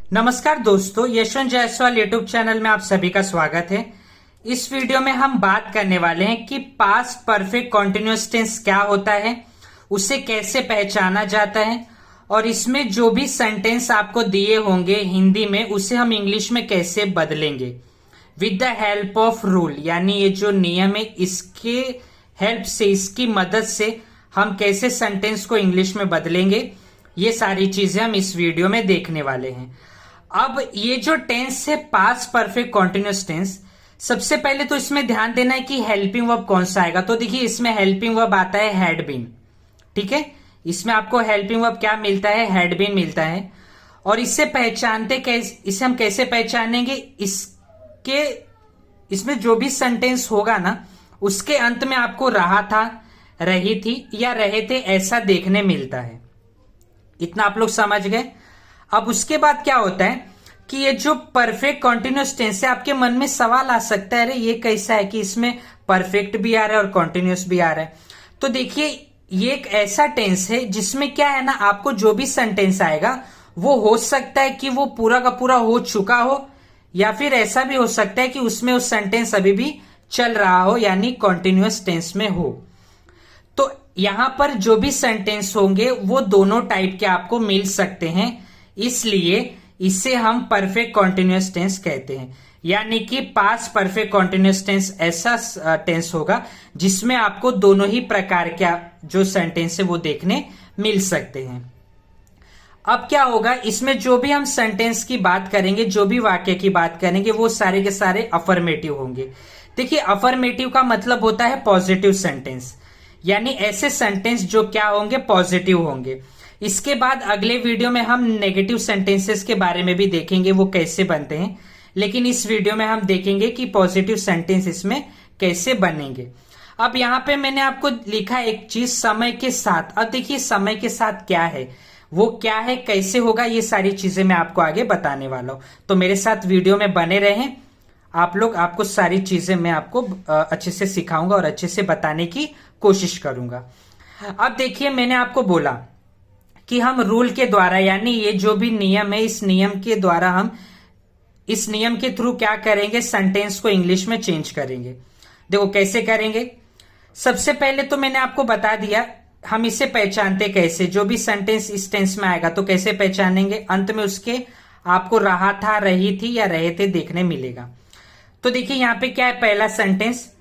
नमस्कार दोस्तों, Yashwant Jaiswal YouTube channel में आप सभी का स्वागत है। इस वीडियो में हम बात करने वाले हैं कि पास्ट परफेक्ट कॉन्टिन्यूअस टेंस क्या होता है, उसे कैसे पहचाना जाता है और इसमें जो भी सेंटेंस आपको दिए होंगे हिंदी में उसे हम इंग्लिश में कैसे बदलेंगे with the help of rule. यानी ये जो नियम है इसके हेल्प से, इसकी मदद से हम कैसे सेंटेंस को इंग्लिश में बदलेंगे, ये सारी चीजें हम इस वीडियो में देखने वाले हैं। अब ये जो टेंस है पास्ट परफेक्ट कॉन्टिन्यूअस टेंस, सबसे पहले तो इसमें ध्यान देना है कि हेल्पिंग वर्ब कौन सा आएगा। तो देखिए इसमें हेल्पिंग वर्ब आता है हैड बीन। ठीक है, इसमें आपको हेल्पिंग वर्ब क्या मिलता है, हैड बीन मिलता है। और इससे पहचानते कैसे, इसे हम कैसे पहचानेंगे, इसमें जो भी सेंटेंस होगा ना उसके अंत में आपको रहा था, रही थी या रहे थे ऐसा देखने मिलता है। इतना आप लोग समझ गए। अब उसके बाद क्या होता है कि ये जो परफेक्ट कॉन्टिन्यूअस टेंस है, आपके मन में सवाल आ सकता है अरे ये कैसा है कि इसमें परफेक्ट भी आ रहा है और कॉन्टिन्यूअस भी आ रहा है। तो देखिए ये एक ऐसा टेंस है जिसमें क्या है ना, आपको जो भी सेंटेंस आएगा वो हो सकता है कि वो पूरा का पूरा हो चुका हो या फिर ऐसा भी हो सकता है कि उसमें उस सेंटेंस अभी भी चल रहा हो, यानी कॉन्टिन्यूअस टेंस में हो। तो यहां पर जो भी सेंटेंस होंगे वो दोनों टाइप के आपको मिल सकते हैं, इसलिए इसे हम परफेक्ट कॉन्टिन्यूअस टेंस कहते हैं। यानी कि पास्ट परफेक्ट कॉन्टिन्यूअस टेंस ऐसा टेंस होगा जिसमें आपको दोनों ही प्रकार के जो सेंटेंस है वो देखने मिल सकते हैं। अब क्या होगा, इसमें जो भी हम सेंटेंस की बात करेंगे, जो भी वाक्य की बात करेंगे, वो सारे के सारे अफर्मेटिव होंगे। देखिए अफर्मेटिव का मतलब होता है पॉजिटिव सेंटेंस, यानी ऐसे सेंटेंस जो क्या होंगे, पॉजिटिव होंगे। इसके बाद अगले वीडियो में हम नेगेटिव सेंटेंसेस के बारे में भी देखेंगे, वो कैसे बनते हैं। लेकिन इस वीडियो में हम देखेंगे कि पॉजिटिव सेंटेंस इसमें कैसे बनेंगे। अब यहाँ पे मैंने आपको लिखा एक चीज, समय के साथ। अब देखिए समय के साथ क्या है, वो क्या है, कैसे होगा, ये सारी चीजें मैं आपको आगे बताने वाला हूं। तो मेरे साथ वीडियो में बने रहें आप लोग, आपको सारी चीजें मैं आपको अच्छे से सिखाऊंगा और अच्छे से बताने की कोशिश करूंगा। अब देखिए मैंने आपको बोला कि हम रूल के द्वारा, यानी ये जो भी नियम है इस नियम के द्वारा हम इस नियम के थ्रू क्या करेंगे, सेंटेंस को इंग्लिश में चेंज करेंगे। देखो कैसे करेंगे। सबसे पहले तो मैंने आपको बता दिया हम इसे पहचानते कैसे, जो भी सेंटेंस इस टेंस में आएगा तो कैसे पहचानेंगे, अंत में उसके आपको रहा था, रही थी या रहे थे देखने मिलेगा। तो देखिए यहां पे क्या है, पहला सेंटेंस,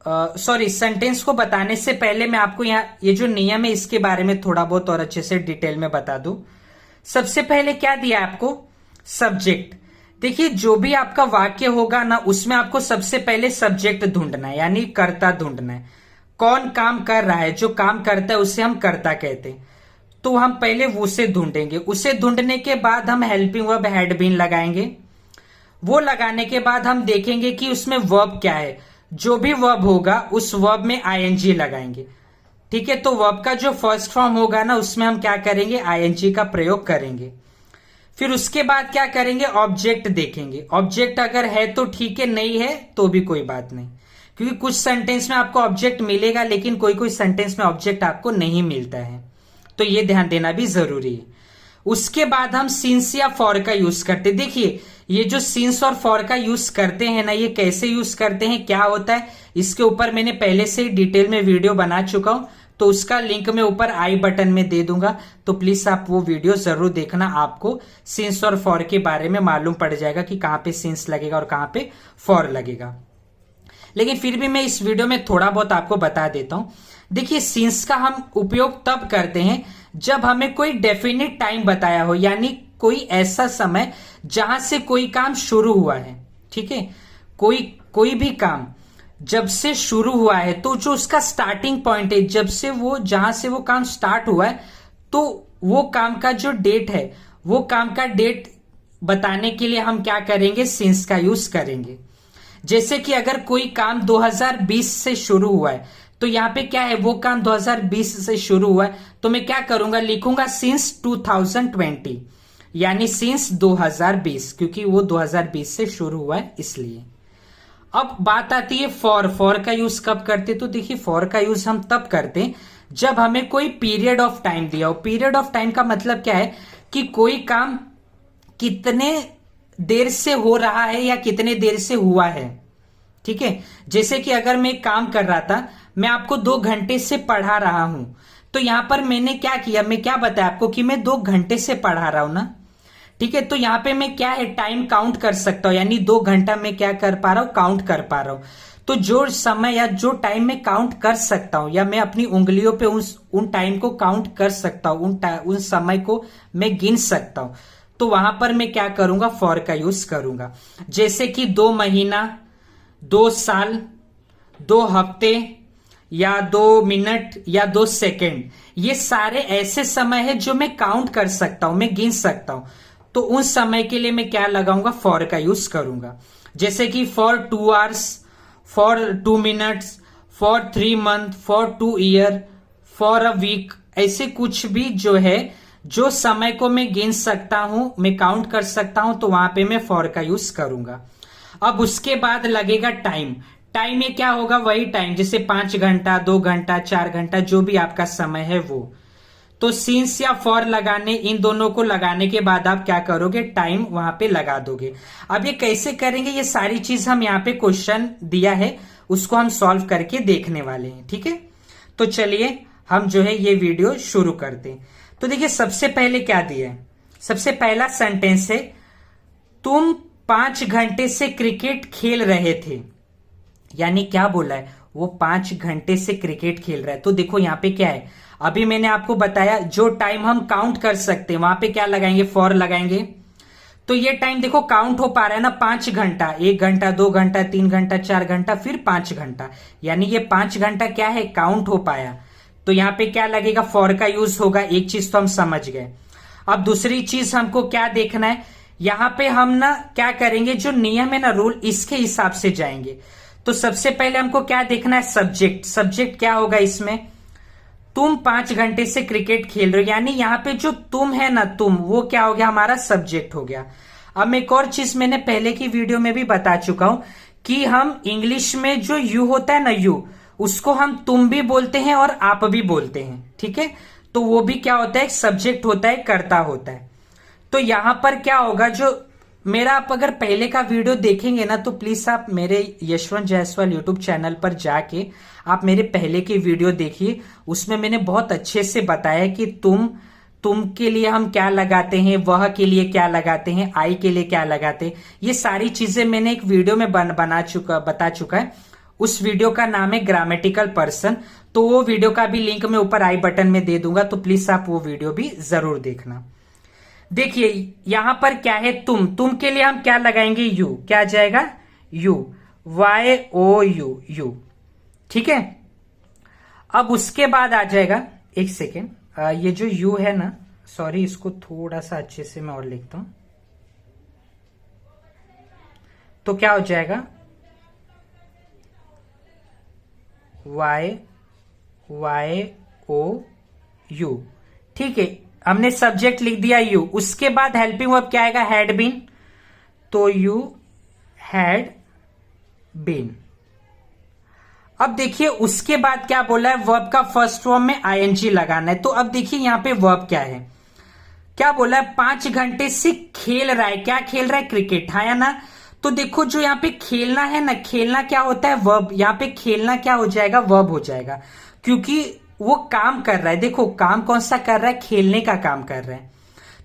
सेंटेंस को बताने से पहले मैं आपको यहाँ ये जो नियम है इसके बारे में थोड़ा बहुत और अच्छे से डिटेल में बता दूं। सबसे पहले क्या दिया आपको, सब्जेक्ट। देखिए जो भी आपका वाक्य होगा ना उसमें आपको सबसे पहले सब्जेक्ट ढूंढना है, यानी कर्ता ढूंढना है। कौन काम कर रहा है, जो काम करता है उसे हम कर्ता कहते हैं। तो हम पहले उसे ढूंढेंगे। उसे ढूंढने के बाद हम हेल्पिंग वर्ब हैड बीन लगाएंगे। वो लगाने के बाद हम देखेंगे कि उसमें वर्ब क्या है। जो भी वर्ब होगा उस वर्ब में आईएनजी लगाएंगे। ठीक है, तो वर्ब का जो फर्स्ट फॉर्म होगा ना उसमें हम क्या करेंगे, आईएनजी का प्रयोग करेंगे। फिर उसके बाद क्या करेंगे, ऑब्जेक्ट देखेंगे। ऑब्जेक्ट अगर है तो ठीक है, नहीं है तो भी कोई बात नहीं, क्योंकि कुछ सेंटेंस में आपको ऑब्जेक्ट मिलेगा लेकिन कोई कोई सेंटेंस में ऑब्जेक्ट आपको नहीं मिलता है, तो ये ध्यान देना भी जरूरी है। उसके बाद हम सिंस या फॉर का यूज करते। देखिए ये जो सिंस और फॉर का यूज करते हैं ना, ये कैसे यूज करते हैं, क्या होता है, इसके ऊपर मैंने पहले से ही डिटेल में वीडियो बना चुका हूं, तो उसका लिंक मैं ऊपर आई बटन में दे दूंगा, तो प्लीज आप वो वीडियो जरूर देखना। आपको सिंस और फॉर के बारे में मालूम पड़ जाएगा कि कहां पे सिंस लगेगा और कहां पे फॉर लगेगा। लेकिन फिर भी मैं इस वीडियो में थोड़ा बहुत आपको बता देता हूं। देखिए सिंस का हम उपयोग तब करते हैं जब हमें कोई डेफिनेट टाइम बताया हो, यानी कोई ऐसा समय जहां से कोई काम शुरू हुआ है। ठीक है, कोई भी काम जब से शुरू हुआ है तो जो उसका स्टार्टिंग पॉइंट है, जब से वो जहां से वो काम स्टार्ट हुआ है, तो वो काम का जो डेट है, वो काम का डेट बताने के लिए हम क्या करेंगे, सिंस का यूज करेंगे। जैसे कि अगर कोई काम 2020 से शुरू हुआ है तो यहां पे क्या है, वो काम 2020 से शुरू हुआ है, तो मैं क्या करूंगा, लिखूंगा सिंस 2020, यानी सिंस 2020, क्योंकि वो 2020 से शुरू हुआ है इसलिए। अब बात आती है फॉर का यूज कब करते, तो देखिए फॉर का यूज हम तब करते हैं जब हमें कोई पीरियड ऑफ टाइम दिया हो। पीरियड ऑफ टाइम का मतलब क्या है कि कोई काम कितने देर से हो रहा है या कितने देर से हुआ है। ठीक है, जैसे कि अगर मैं एक काम कर रहा था, मैं आपको 2 घंटे से पढ़ा रहा हूं, तो यहां पर मैंने क्या किया, मैं क्या बताया आपको कि मैं 2 घंटे से पढ़ा रहा हूं ना। ठीक है, तो यहां पे मैं क्या है, टाइम काउंट कर सकता हूं, यानी 2 घंटा मैं क्या कर पा रहा हूं, काउंट कर पा रहा हूं। तो जो समय या जो टाइम में काउंट कर सकता हूं, या मैं अपनी उंगलियों पे उन टाइम को काउंट कर सकता हूं, उन समय को मैं गिन सकता हूं, तो वहां पर मैं क्या करूंगा, फॉर का यूज करूंगा। जैसे कि 2 महीना, 2 साल, 2 हफ्ते, या 2 मिनट, या 2 सेकेंड, ये सारे ऐसे समय है जो मैं काउंट कर सकता हूं, मैं गिन सकता हूं, तो उन समय के लिए मैं क्या लगाऊंगा, फॉर का यूज करूंगा। जैसे कि for 2 hours, for 2 minutes, for 3 month, for 2 year, for a week, ऐसे कुछ भी जो है, जो समय को मैं गिन सकता हूं, मैं काउंट कर सकता हूं, तो वहां पे मैं फॉर का यूज करूंगा। अब उसके बाद लगेगा टाइम। टाइम में क्या होगा, वही टाइम, जैसे 5 घंटा, 2 घंटा, 4 घंटा, जो भी आपका समय है वो। तो सिंस या फॉर लगाने, इन दोनों को लगाने के बाद आप क्या करोगे, टाइम वहां पे लगा दोगे। अब ये कैसे करेंगे, ये सारी चीज हम यहाँ पे क्वेश्चन दिया है, उसको हम सॉल्व करके देखने वाले हैं। ठीक है, तो चलिए हम जो है ये वीडियो शुरू करते हैं। तो देखिए सबसे पहले क्या दिया है, सबसे पहला सेंटेंस है, तुम 5 घंटे से क्रिकेट खेल रहे थे। यानी क्या बोला है, वो 5 घंटे से क्रिकेट खेल रहा है। तो देखो यहाँ पे क्या है, अभी मैंने आपको बताया जो टाइम हम काउंट कर सकते हैं, वहां पे क्या लगाएंगे, फॉर लगाएंगे। तो ये टाइम देखो काउंट हो पा रहा है ना, 5 घंटा, 1 घंटा, 2 घंटा, 3 घंटा, 4 घंटा, फिर 5 घंटा, यानी ये 5 घंटा क्या है, काउंट हो पाया। तो यहाँ पे क्या लगेगा, फॉर का यूज होगा। एक चीज तो हम समझ गए। अब दूसरी चीज हमको क्या देखना है, यहां पे हम ना क्या करेंगे, जो नियम है ना, रूल, इसके हिसाब से जाएंगे। तो सबसे पहले हमको क्या देखना है, सब्जेक्ट। सब्जेक्ट क्या होगा इसमें, तुम 5 घंटे से क्रिकेट खेल रहे हो, यानी यहाँ पे जो तुम है ना, तुम, वो क्या हो गया, हमारा सब्जेक्ट हो गया। अब एक और चीज मैंने पहले की वीडियो में भी बता चुका हूं कि हम इंग्लिश में जो यू होता है ना, यू, उसको हम तुम भी बोलते हैं और आप भी बोलते हैं। ठीक है, तो वो भी क्या होता है, एक सब्जेक्ट होता है, कर्ता होता है। तो यहां पर क्या होगा, जो मेरा, आप अगर पहले का वीडियो देखेंगे ना, तो प्लीज आप मेरे यशवंत जायसवाल यूट्यूब चैनल पर जाके आप मेरे पहले की वीडियो देखिए। उसमें मैंने बहुत अच्छे से बताया कि तुम के लिए हम क्या लगाते हैं, वह के लिए क्या लगाते हैं, आई के लिए क्या लगाते हैं, ये सारी चीजें मैंने एक वीडियो में बता चुका है। उस वीडियो का नाम है ग्रामेटिकल पर्सन। तो वो वीडियो का भी लिंक मैं ऊपर आई बटन में दे दूंगा, तो प्लीज आप वो वीडियो भी जरूर देखना। देखिए यहां पर क्या है, तुम के लिए हम क्या लगाएंगे, यू, क्या आ जाएगा, यू, YOU, यू। ठीक है, अब उसके बाद आ जाएगा, एक सेकेंड, ये जो यू है ना, सॉरी, इसको थोड़ा सा अच्छे से मैं और लिखता हूं। तो क्या हो जाएगा, YOU। ठीक है, हमने सब्जेक्ट लिख दिया यू। उसके बाद हेल्पिंग वर्ब क्या आएगा, हैड बीन। तो यू हैड बीन। अब देखिए उसके बाद क्या बोला है, वर्ब का फर्स्ट फॉर्म में ING लगाना है। तो अब देखिए यहां पे वर्ब क्या है, क्या बोला है, 5 घंटे से खेल रहा है। क्या खेल रहा है, क्रिकेट, हाँ या ना। तो देखो जो यहाँ पे खेलना है ना, खेलना क्या होता है, वर्ब। यहाँ पे खेलना क्या हो जाएगा, वर्ब हो जाएगा, क्योंकि वो काम कर रहा है। देखो काम कौन सा कर रहा है, खेलने का काम कर रहा है।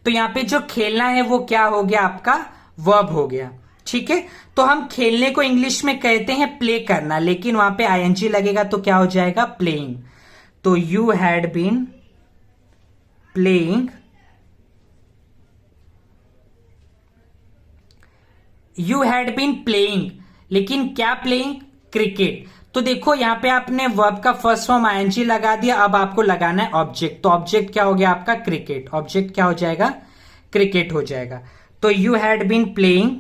तो यहाँ पे जो खेलना है वो क्या हो गया, आपका वर्ब हो गया। ठीक है, तो हम खेलने को इंग्लिश में कहते हैं प्ले करना, लेकिन वहां पे ING लगेगा तो क्या हो जाएगा, प्लेइंग। तो you had been playing, you had been playing, लेकिन क्या प्लेइंग, क्रिकेट। तो देखो यहां पे आपने वर्ब का फर्स्ट फॉर्म ING लगा दिया। अब आपको लगाना है ऑब्जेक्ट। तो ऑब्जेक्ट क्या हो गया आपका, क्रिकेट। ऑब्जेक्ट क्या हो जाएगा, क्रिकेट हो जाएगा। तो यू हैड बीन प्लेइंग,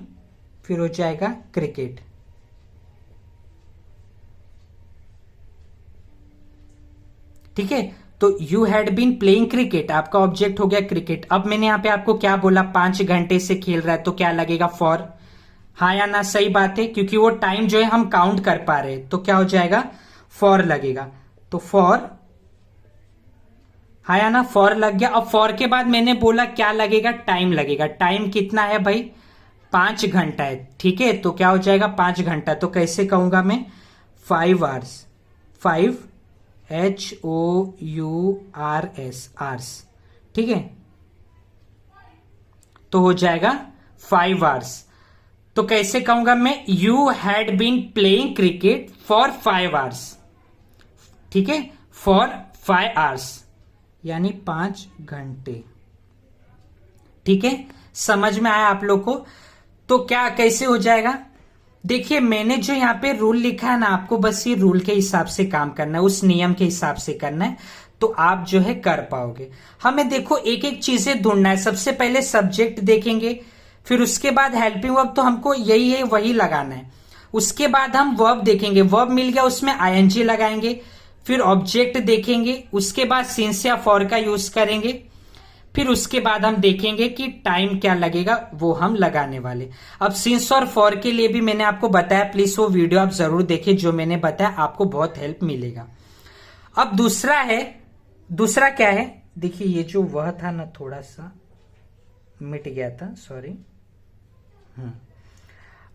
फिर हो जाएगा क्रिकेट। ठीक है, तो you had been playing cricket, आपका ऑब्जेक्ट हो गया क्रिकेट। अब मैंने यहां पे आपको क्या बोला, 5 घंटे से खेल रहा है, तो क्या लगेगा, फॉर, हाँ या ना, सही बात है, क्योंकि वो टाइम जो है हम काउंट कर पा रहे हैं, तो क्या हो जाएगा, फॉर लगेगा। तो फॉर हाँ या ना, फॉर लग गया। अब फॉर के बाद मैंने बोला क्या लगेगा, टाइम लगेगा। टाइम कितना है भाई, 5 घंटा है। ठीक है, तो क्या हो जाएगा 5 घंटा। तो कैसे कहूंगा मैं, 5 आवर्स, 5 HOURS आवर्स। ठीक है, तो हो जाएगा 5 आवर्स। तो कैसे कहूंगा मैं, you had been playing cricket for 5 hours. ठीक है, फॉर 5 आवर्स यानी 5 घंटे। ठीक है, समझ में आया आप लोग को। तो क्या कैसे हो जाएगा, देखिए मैंने जो यहाँ पे रूल लिखा है ना, आपको बस ये रूल के हिसाब से काम करना है, उस नियम के हिसाब से करना है, तो आप जो है कर पाओगे। हमें देखो एक एक चीजें ढूंढना है। सबसे पहले सब्जेक्ट देखेंगे, फिर उसके बाद हेल्पिंग वर्ब, तो हमको यही है वही लगाना है। उसके बाद हम वर्ब देखेंगे, वर्ब मिल गया उसमें ING लगाएंगे। फिर ऑब्जेक्ट देखेंगे, उसके बाद सिंस या फॉर का यूज करेंगे। फिर उसके बाद हम देखेंगे कि टाइम क्या लगेगा, वो हम लगाने वाले। अब सिंस और फॉर के लिए भी मैंने आपको बताया, प्लीज वो वीडियो आप जरूर देखिए, जो मैंने बताया आपको बहुत हेल्प मिलेगा। अब दूसरा है, दूसरा क्या है, देखिए ये जो वह था ना थोड़ा सा मिट गया था, सॉरी।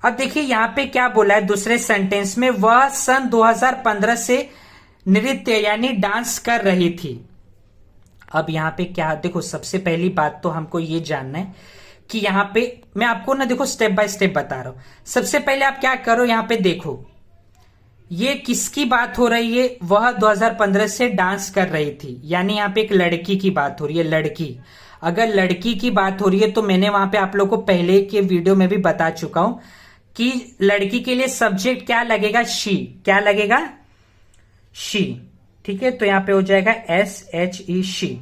अब देखिए यहां पे क्या बोला है दूसरे सेंटेंस में, वह सन 2015 से नृत्य यानी डांस कर रही थी। अब यहां पे क्या, देखो सबसे पहली बात तो हमको ये जानना है कि यहां पे मैं आपको ना देखो स्टेप बाय स्टेप बता रहा हूं। सबसे पहले आप क्या करो, यहां पे देखो ये किसकी बात हो रही है, वह 2015 से डांस कर रही थी, यानी यहां पे एक लड़की की बात हो रही है, लड़की। अगर लड़की की बात हो रही है तो मैंने वहां पे आप लोग को पहले के वीडियो में भी बता चुका हूं कि लड़की के लिए सब्जेक्ट क्या लगेगा, शी। क्या लगेगा, शी। ठीक है, तो यहां पे हो जाएगा SHE,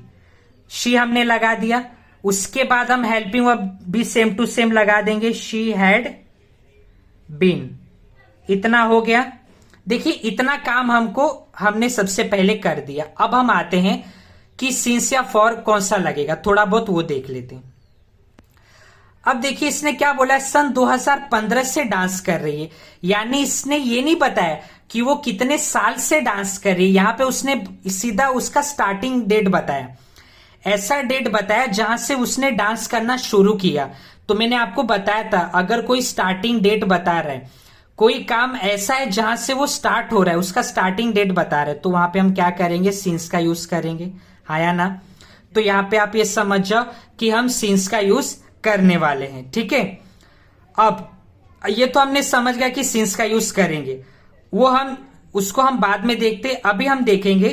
शी हमने लगा दिया। उसके बाद हम हेल्पिंग वर्ब भी सेम टू सेम लगा देंगे, शी हैड बीन। इतना हो गया। देखिए इतना काम हमने सबसे पहले कर दिया। अब हम आते हैं कि सिंस या फॉर कौन सा लगेगा, थोड़ा बहुत वो देख लेते हैं। अब देखिए इसने क्या बोला है, सन 2015 से डांस कर रही है, यानी इसने ये नहीं बताया कि वो कितने साल से डांस कर रही है। यहां पे उसने सीधा उसका स्टार्टिंग डेट बताया, ऐसा डेट बताया जहां से उसने डांस करना शुरू किया। तो मैंने आपको बताया था, अगर कोई स्टार्टिंग डेट बता रहा है, कोई काम ऐसा है जहां से वो स्टार्ट हो रहा है, उसका स्टार्टिंग डेट बता रहा है, तो वहां पे हम क्या करेंगे, सिंस का यूज करेंगे। हाँ या ना, तो यहां पे आप ये समझ जाओ कि हम सिंस का यूज करने वाले हैं। ठीक है, अब ये तो हमने समझ गया कि सिंस का यूज करेंगे, वो उसको हम बाद में देखते। अभी हम देखेंगे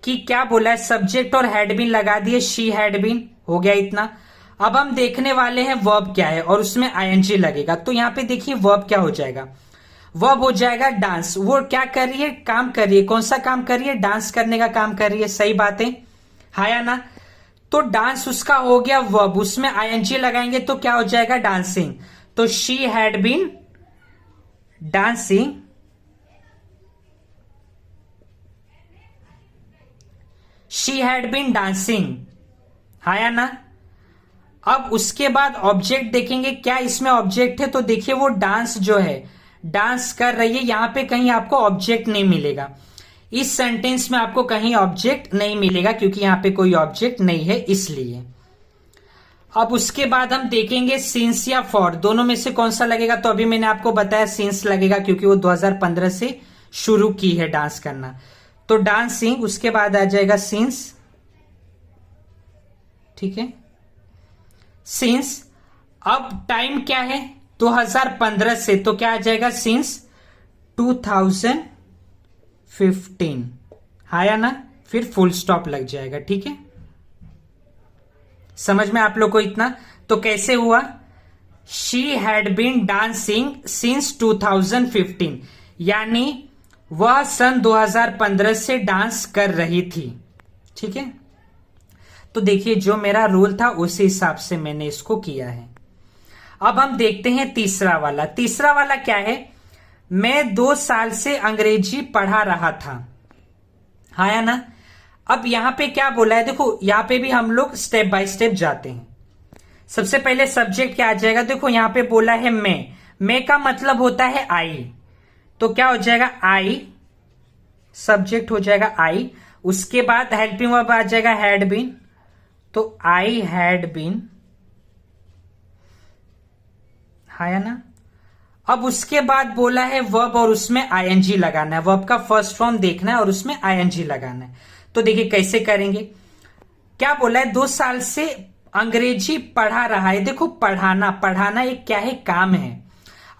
कि क्या बोला है, सब्जेक्ट और हैड बीन लगा दिए, शी हैड बीन, हो गया इतना। अब हम देखने वाले हैं वर्ब क्या है, और उसमें ING लगेगा। तो यहां पे देखिए वर्ब क्या हो जाएगा, वर्ब हो जाएगा डांस। वो क्या कर रही है, काम कर रही है। कौन सा काम कर रही है, डांस करने का काम कर रही है। सही बात है, हाँ या ना। तो डांस उसका हो गया वर्ब, उसमें ING लगाएंगे तो क्या हो जाएगा, डांसिंग। तो she had been dancing, she had been dancing, हाँ या ना। अब उसके बाद ऑब्जेक्ट देखेंगे, क्या इसमें ऑब्जेक्ट है, तो देखिए वो डांस जो है, डांस कर रही है, यहां पे कहीं आपको ऑब्जेक्ट नहीं मिलेगा। इस सेंटेंस में आपको कहीं ऑब्जेक्ट नहीं मिलेगा, क्योंकि यहां पे कोई ऑब्जेक्ट नहीं है, इसलिए। अब उसके बाद हम देखेंगे सिंस या फॉर, दोनों में से कौन सा लगेगा। तो अभी मैंने आपको बताया सिंस लगेगा, क्योंकि वो 2015 से शुरू की है डांस करना। तो डांसिंग, उसके बाद आ जाएगा सिंस। ठीक है, सिंस। अब टाइम क्या है, 2015 से, तो क्या आ जाएगा, सिंस 2015, हाँ या ना। फिर फुल स्टॉप लग जाएगा। ठीक है, समझ में आप लोग को इतना। तो कैसे हुआ, she had been dancing since 2015, यानी वह सन 2015 से डांस कर रही थी। ठीक है, तो देखिए जो मेरा रूल था उसी हिसाब से मैंने इसको किया है। अब हम देखते हैं तीसरा वाला। तीसरा वाला क्या है, मैं 2 साल से अंग्रेजी पढ़ा रहा था, हाँ या ना। अब यहां पे क्या बोला है, देखो यहां पे भी हम लोग स्टेप बाय स्टेप जाते हैं। सबसे पहले सब्जेक्ट क्या आ जाएगा, देखो यहां पे बोला है मैं का मतलब होता है आई, तो क्या हो जाएगा आई, सब्जेक्ट हो जाएगा आई। उसके बाद हेल्पिंग वर्ब आ जाएगा हैड बीन, तो आई हैड बीन, है ना। अब उसके बाद बोला है वर्ब और उसमें आईएनजी लगाना है, वर्ब का फर्स्ट फॉर्म देखना है और उसमें आईएनजी लगाना है। तो देखिए कैसे करेंगे। क्या बोला है, 2 साल से अंग्रेजी पढ़ा रहा है। देखो पढ़ाना, पढ़ाना एक क्या है, काम है।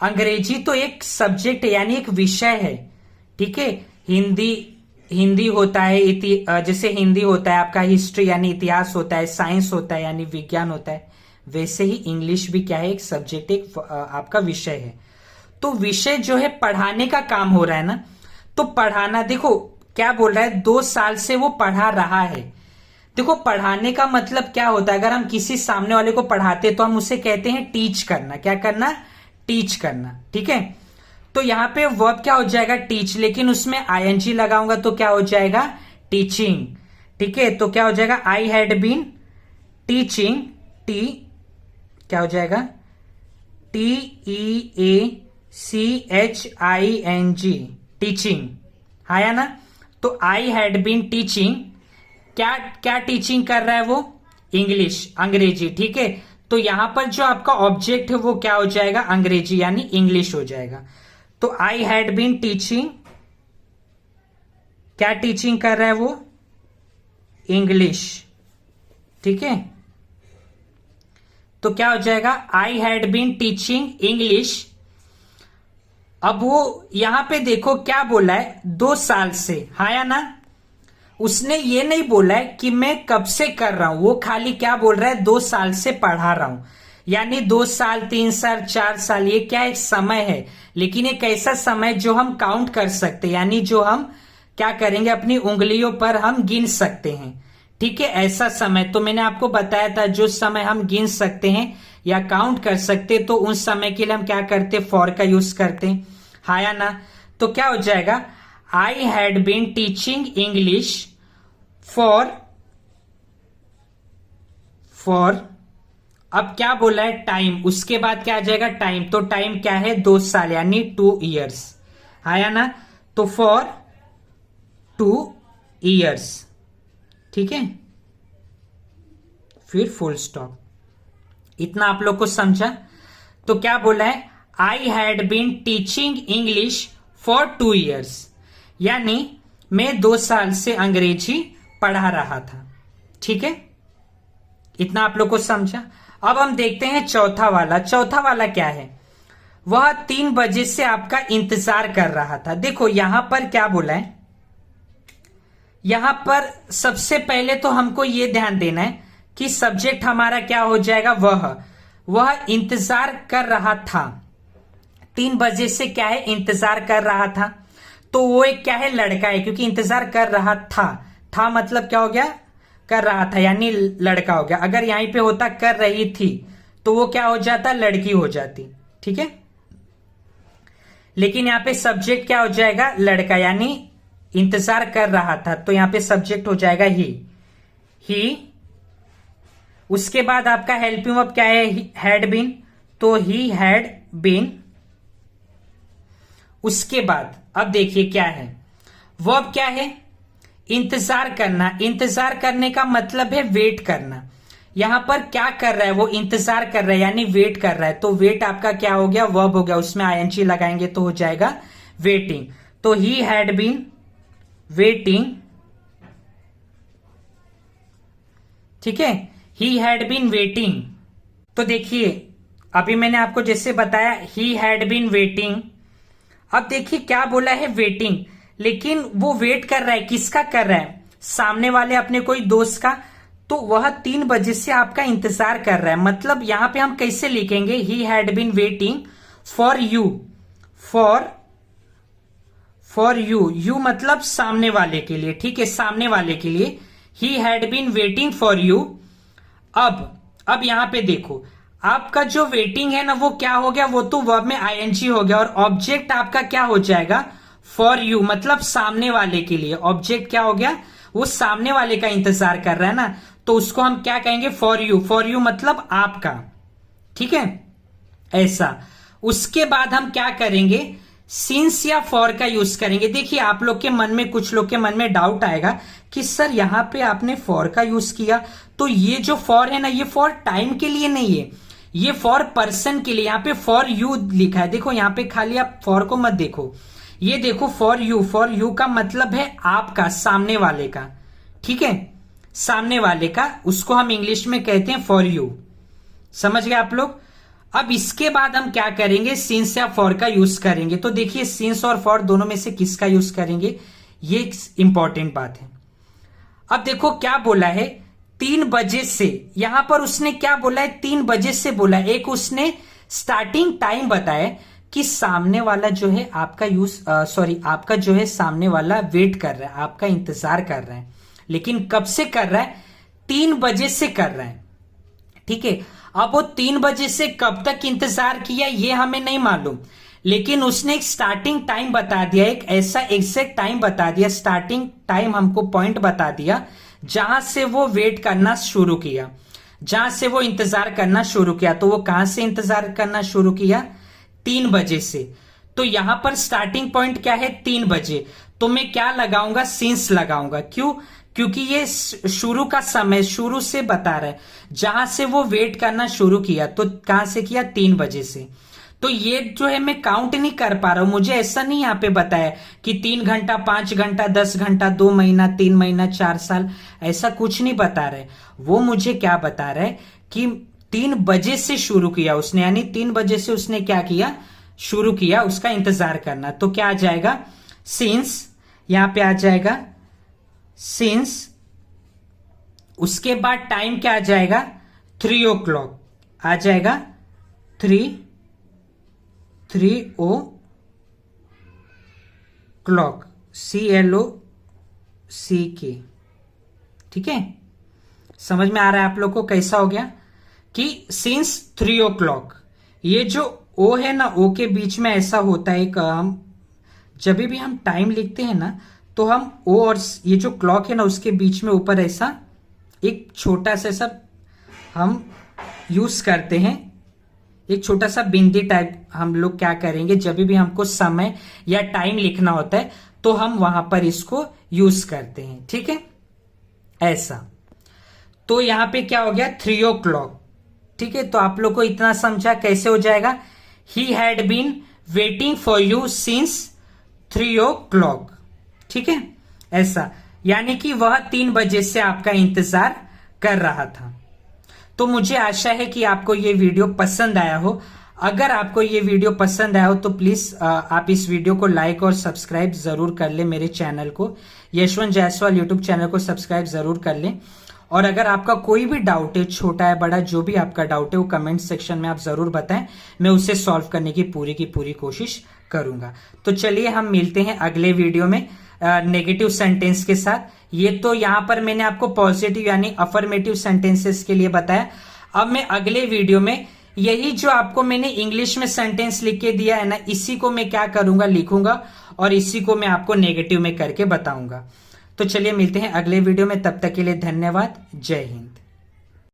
अंग्रेजी तो एक सब्जेक्ट यानी एक विषय है, ठीक है। हिंदी होता है, जैसे हिंदी होता है आपका हिस्ट्री यानी इतिहास होता है, साइंस होता है यानी विज्ञान होता है, वैसे ही इंग्लिश भी क्या है, एक सब्जेक्ट, एक आपका विषय है। तो विषय जो है पढ़ाने का काम हो रहा है ना, तो पढ़ाना, देखो क्या बोल रहा है, 2 साल से वो पढ़ा रहा है। देखो पढ़ाने का मतलब क्या होता है, अगर हम किसी सामने वाले को पढ़ाते तो हम उसे कहते हैं टीच करना। क्या करना, टीच करना, ठीक है। तो यहां पे वर्ब क्या हो जाएगा, टीच, लेकिन उसमें आईएनजी लगाऊंगा तो क्या हो जाएगा, टीचिंग, ठीक है। तो क्या हो जाएगा, I had been teaching, T क्या हो जाएगा, TEACHING, टीचिंग, आया ना। तो आई हैड बीन टीचिंग, क्या क्या टीचिंग कर रहा है वो, इंग्लिश, अंग्रेजी, ठीक है। तो यहां पर जो आपका ऑब्जेक्ट है वो क्या हो जाएगा, अंग्रेजी यानी इंग्लिश हो जाएगा। तो आई हैड बीन टीचिंग, क्या टीचिंग कर रहा है वो, इंग्लिश, ठीक है। तो क्या हो जाएगा, I had been teaching English. अब वो यहां पे देखो क्या बोला है, 2 साल से, हाँ या ना। उसने ये नहीं बोला है कि मैं कब से कर रहा हूं, वो खाली क्या बोल रहा है, 2 साल से पढ़ा रहा हूं। यानी 2 साल, 3 साल, 4 साल, ये क्या एक समय है, लेकिन एक ऐसा समय जो हम काउंट कर सकते, यानी जो हम क्या करेंगे, अपनी उंगलियों पर हम गिन सकते हैं, ठीक है। ऐसा समय तो मैंने आपको बताया था, जो समय हम गिन सकते हैं या काउंट कर सकते, तो उस समय के लिए हम क्या करते, फॉर का यूज करते हैं, हाँ या ना। तो क्या हो जाएगा, I had been teaching English for अब क्या बोला है, टाइम, उसके बाद क्या आ जाएगा, टाइम। तो टाइम क्या है, 2 साल यानी 2 years, आया ना। तो फॉर 2 years, ठीक है। फिर फुल स्टॉप। इतना आप लोग को समझा। तो क्या बोला है, I had been teaching English for 2 years, यानी मैं 2 साल से अंग्रेजी पढ़ा रहा था, ठीक है। इतना आप लोग को समझा। अब हम देखते हैं चौथा वाला। चौथा वाला क्या है, वह 3 बजे से आपका इंतजार कर रहा था। देखो यहां पर क्या बोला है, यहां पर सबसे पहले तो हमको यह ध्यान देना है कि सब्जेक्ट हमारा क्या हो जाएगा, वह इंतजार कर रहा था। 3 बजे से क्या है, इंतजार कर रहा था। तो वो एक क्या है, लड़का है, क्योंकि इंतजार कर रहा था मतलब क्या हो गया, कर रहा था यानी लड़का हो गया। अगर यहीं पे होता कर रही थी तो वो क्या हो जाता, लड़की हो जाती, ठीक है। लेकिन यहां पे सब्जेक्ट क्या हो जाएगा, लड़का, यानी इंतजार कर रहा था, तो यहां पे सब्जेक्ट हो जाएगा ही। उसके बाद आपका हेल्पिंग वर्ब क्या है, हैड बीन, तो ही हैड बीन। उसके बाद अब देखिए क्या है, वर्ब क्या है, इंतजार करना। इंतजार करने का मतलब है वेट करना। यहां पर क्या कर रहा है, वो इंतजार कर रहा है यानी वेट कर रहा है। तो वेट आपका क्या हो गया, वर्ब हो गया, उसमें आईएनजी लगाएंगे तो हो जाएगा वेटिंग। तो ही हैड बीन वेटिंग, ठीक है, ही हैड बीन वेटिंग। तो देखिए अभी मैंने आपको जैसे बताया ही हैड बीन वेटिंग। अब देखिए क्या बोला है, वेटिंग, लेकिन वो वेट कर रहा है, किसका कर रहा है, सामने वाले अपने कोई दोस्त का। तो वह 3 बजे से आपका इंतजार कर रहा है। मतलब यहां पे हम कैसे लिखेंगे, he had been waiting for you, for you मतलब सामने वाले के लिए, ठीक है, सामने वाले के लिए he had been waiting for you. अब यहां पे देखो आपका जो वेटिंग है ना, वो क्या हो गया, वो तो वर्ब में आईएनजी हो गया, और ऑब्जेक्ट आपका क्या हो जाएगा, फॉर यू, मतलब सामने वाले के लिए। ऑब्जेक्ट क्या हो गया, वो सामने वाले का इंतजार कर रहा है ना, तो उसको हम क्या कहेंगे, फॉर यू मतलब आपका, ठीक है, ऐसा। उसके बाद हम क्या करेंगे, सिंस या फॉर का यूज करेंगे। देखिए आप लोग के मन में, कुछ लोग के मन में डाउट आएगा कि सर यहां पे आपने फॉर का यूज किया, तो ये जो फॉर है ना, ये फॉर टाइम के लिए नहीं है, ये फॉर पर्सन के लिए। यहाँ पे फॉर यू लिखा है, देखो यहाँ पे खाली आप फॉर को मत देखो, ये देखो फॉर यू। फॉर यू का मतलब है आपका, सामने वाले का, ठीक है, सामने वाले का, उसको हम इंग्लिश में कहते हैं फॉर यू। समझ गए आप लोग। अब इसके बाद हम क्या करेंगे, सिंस या फॉर का यूज करेंगे। तो देखिए सिंस और फॉर दोनों में से किसका यूज करेंगे, ये इंपॉर्टेंट बात है। अब देखो क्या बोला है, 3 बजे से, यहां पर उसने क्या बोला है, 3 बजे से बोला है। एक उसने स्टार्टिंग टाइम बताया कि सामने वाला जो है आपका आपका जो है सामने वाला वेट कर रहा है, आपका इंतजार कर रहा है, लेकिन कब से कर रहा है, 3 बजे से कर रहा है, ठीक है। अब वो 3 बजे से कब तक इंतजार किया ये हमें नहीं मालूम, लेकिन उसने एक स्टार्टिंग टाइम बता दिया, एक ऐसा एग्जैक्ट टाइम बता दिया, स्टार्टिंग टाइम हमको पॉइंट बता दिया जहां से वो वेट करना शुरू किया, जहां से वो इंतजार करना शुरू किया। तो वो कहां से इंतजार करना शुरू किया, 3 बजे से। तो यहां पर स्टार्टिंग पॉइंट क्या है, 3 बजे। तो मैं क्या लगाऊंगा, सिंस लगाऊंगा। क्यों, क्योंकि ये शुरू का समय, शुरू से बता रहा है, जहां से वो वेट करना शुरू किया। तो कहां से किया, 3 बजे से। तो ये जो है मैं काउंट नहीं कर पा रहा हूं, मुझे ऐसा नहीं यहां पे बताया कि 3 घंटा, 5 घंटा, 10 घंटा, 2 महीना, 3 महीना, 4 साल, ऐसा कुछ नहीं बता रहे। वो मुझे क्या बता रहा है कि 3 बजे से शुरू किया उसने, यानी 3 बजे से उसने क्या किया, शुरू किया उसका इंतजार करना। तो क्या आ जाएगा, सिंस, यहां पे आ जाएगा सिंस, उसके बाद टाइम क्या आ जाएगा, 3 o'clock आ जाएगा, 3 o'clock, CLOCK, ठीक है। समझ में आ रहा है आप लोग को कैसा हो गया कि सिंस 3 o'clock, ये जो ओ है ना, ओ के बीच में ऐसा होता है, एक हम जब भी हम टाइम लिखते हैं ना, तो हम ओ और ये जो क्लॉक है ना, उसके बीच में ऊपर ऐसा एक छोटा सा सब हम यूज करते हैं, एक छोटा सा बिंदी टाइप हम लोग क्या करेंगे, जब भी हमको समय या टाइम लिखना होता है तो हम वहां पर इसको यूज करते हैं, ठीक है, ऐसा। तो यहां पे क्या हो गया, 3 o'clock, ठीक है। तो आप लोग को इतना समझा कैसे हो जाएगा, he had been waiting for you since 3 o'clock, ठीक है, ऐसा, यानी कि वह 3 बजे से आपका इंतजार कर रहा था। तो मुझे आशा है कि आपको ये वीडियो पसंद आया हो। अगर आपको ये वीडियो पसंद आया हो तो प्लीज आप इस वीडियो को लाइक और सब्सक्राइब जरूर कर ले, मेरे चैनल को, यशवंत जायसवाल यूट्यूब चैनल को सब्सक्राइब जरूर कर लें। और अगर आपका कोई भी डाउट है, छोटा है बड़ा, जो भी आपका डाउट है वो कमेंट सेक्शन में आप जरूर बताएं, मैं उसे सॉल्व करने की पूरी कोशिश करूंगा। तो चलिए हम मिलते हैं अगले वीडियो में नेगेटिव सेंटेंस के साथ। ये तो यहां पर मैंने आपको पॉजिटिव यानी अफर्मेटिव सेंटेंसेस के लिए बताया। अब मैं अगले वीडियो में यही जो आपको मैंने इंग्लिश में सेंटेंस लिख के दिया है ना, इसी को मैं क्या करूंगा, लिखूंगा और इसी को मैं आपको नेगेटिव में करके बताऊंगा। तो चलिए मिलते हैं अगले वीडियो में, तब तक के लिए धन्यवाद, जय हिंद।